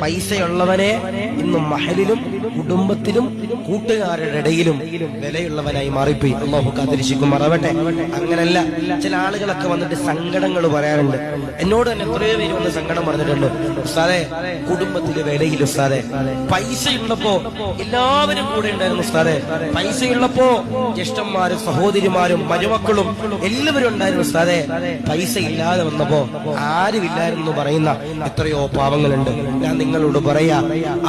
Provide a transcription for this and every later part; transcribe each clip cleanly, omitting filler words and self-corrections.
പൈസയുള്ളവനെ ഇന്നും മഹലിലും കുടുംബത്തിലും കൂട്ടുകാരുടെ ഇടയിലും വിലയുള്ളവനായി മാറിപ്പോയി. അല്ലാഹു കാത്തിരിക്കുമാറാവട്ടെ. അങ്ങനല്ല, ചില ആളുകളൊക്കെ വന്നിട്ട് സങ്കടങ്ങൾ പറയാറുണ്ട്. എന്നോട് തന്നെ എത്രയോ പേര് വന്ന് സങ്കടം പറഞ്ഞിട്ടുണ്ട്. ഉസ്താദേ, കുടുംബത്തിലെ വിലയിൽ ഉസ്താദേ, പൈസയുള്ളപ്പോ എല്ലാവരും കൂടെ ഉണ്ടായിരുന്നു ഉസ്താദേ, പൈസയുള്ളപ്പോ ജ്യേഷ്ഠന്മാരും സഹോദരിമാരും മരുമക്കളും എല്ലാവരും ഉണ്ടായിരുന്നു ഉസ്താദേ, പൈസ ഇല്ലാതെ വന്നപ്പോ ആരുമില്ലായിരുന്നു പറയുന്ന എത്രയോ പാവങ്ങളുണ്ട്. ഞാൻ നിങ്ങളോട് പറയാ,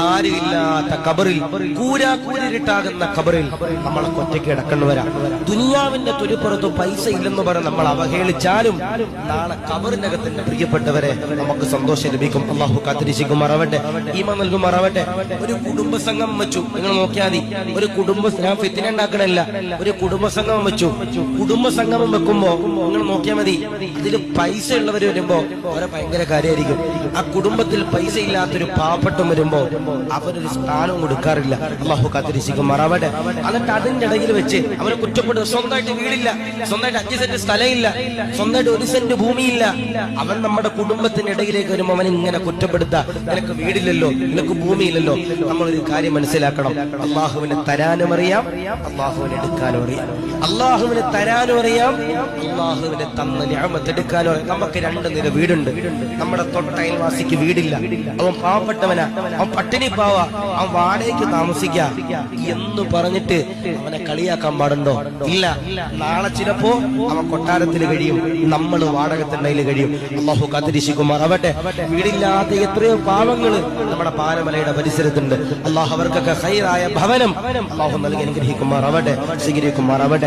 ആരുമില്ലാത്ത ഖബറിൽ, കൂരാക്കൂരിട്ടാകുന്ന ഖബറിൽ നമ്മളെ ഒറ്റയ്ക്ക് കിടക്കേണ്ടവരാ. ദുനിയാവിന്റെ തുരുപ്പുറത്ത് പൈസ ഇല്ലെന്ന് പറഞ്ഞ് നമ്മൾ അവഹേളിച്ചാലും നാളെ ഖബറിനകത്തിന്റെ പ്രിയപ്പെട്ടവരെ നമുക്ക് സന്തോഷം ലഭിക്കും. അള്ളാഹു കാത്തിരിക്കുമാറാവട്ടെ, ഈമാൻ നൽകുമാറാവട്ടെ. ഒരു കുടുംബസംഘം വെച്ചു, നിങ്ങൾ നോക്കിയാൽ മതി. ഒരു ഞാൻ ഫിത്തിന ഉണ്ടാക്കണല്ല, ഒരു കുടുംബസംഗമം വെച്ചു. കുടുംബസംഗമം വെക്കുമ്പോ നിങ്ങൾ നോക്കിയാൽ മതി, അതില് പൈസ ഉള്ളവർ വരുമ്പോ അവരെ ഭയങ്കര കാര്യമായിരിക്കും. ആ കുടുംബത്തിൽ പൈസ ഇല്ലാത്തൊരു പാവപ്പെട്ടം വരുമ്പോ അവരൊരു സ്ഥാനവും കൊടുക്കാറില്ല. അള്ളാഹു കാത്തിരിക്കുമാറാവട്ടെ. എന്നിട്ട് അതിന്റെ ഇടയിൽ വെച്ച് അവരെ കുറ്റപ്പെടുക. സ്വന്തമായിട്ട് വീടില്ല, സ്വന്തമായിട്ട് 5 സെന്റ് സ്ഥലമില്ല, സ്വന്തമായിട്ട് 1 സെന്റ് ഭൂമിയില്ല. അവൻ നമ്മുടെ കുടുംബത്തിന്റെ ഇടയിലേക്ക് വരുമ്പോ അവൻ ഇങ്ങനെ കുറ്റപ്പെടുത്താ, നിനക്ക് വീടില്ലല്ലോ, നിനക്ക് ഭൂമിയില്ലല്ലോ. നമ്മളൊരു കാര്യം മനസ്സിലാക്കണം, അള്ളാഹുവിനെ തരാനും അറിയാം, അള്ളാഹുവിനെ എടുക്കാനും അറിയാം. അള്ളാഹുവിനെ തരാനും അറിയാം, അള്ളാഹുവിനെ തന്ന നിഅമത്ത് എടുക്കാനും അറിയാം. നമുക്ക് 2 നില വീടുണ്ട്, നമ്മുടെ തൊട്ടയൽവാസിക്ക് വീടില്ല, അവൻ പാവപ്പെട്ടവനാ, അവൻ പട്ടിണി പാവാ, അവൻ വാടകയ്ക്ക് താമസിക്ക എന്ന് പറഞ്ഞിട്ട് അവനെ കളിയാക്കാൻ പാടുണ്ടോ? ഇല്ല. നാളെ ചിലപ്പോ അവൻ കൊട്ടാരത്തിൽ കഴിയും, നമ്മൾ വാടകത്തിണ്ടയിൽ കഴിയും. അള്ളാഹു കാത്തിരിക്കുമാറാവട്ടെ. വീടില്ലാത്ത എത്രയോ പാവങ്ങള് നമ്മുടെ പാലമലയുടെ പരിസരത്തുണ്ട്. അള്ളാഹു അവർക്കൊക്കെ ഖൈറായ ഭവനം അള്ളാഹു നൽകി അനുഗ്രഹിക്കുമാറാവട്ടെ, സ്വീകരിക്കുമാറാവട്ടെ.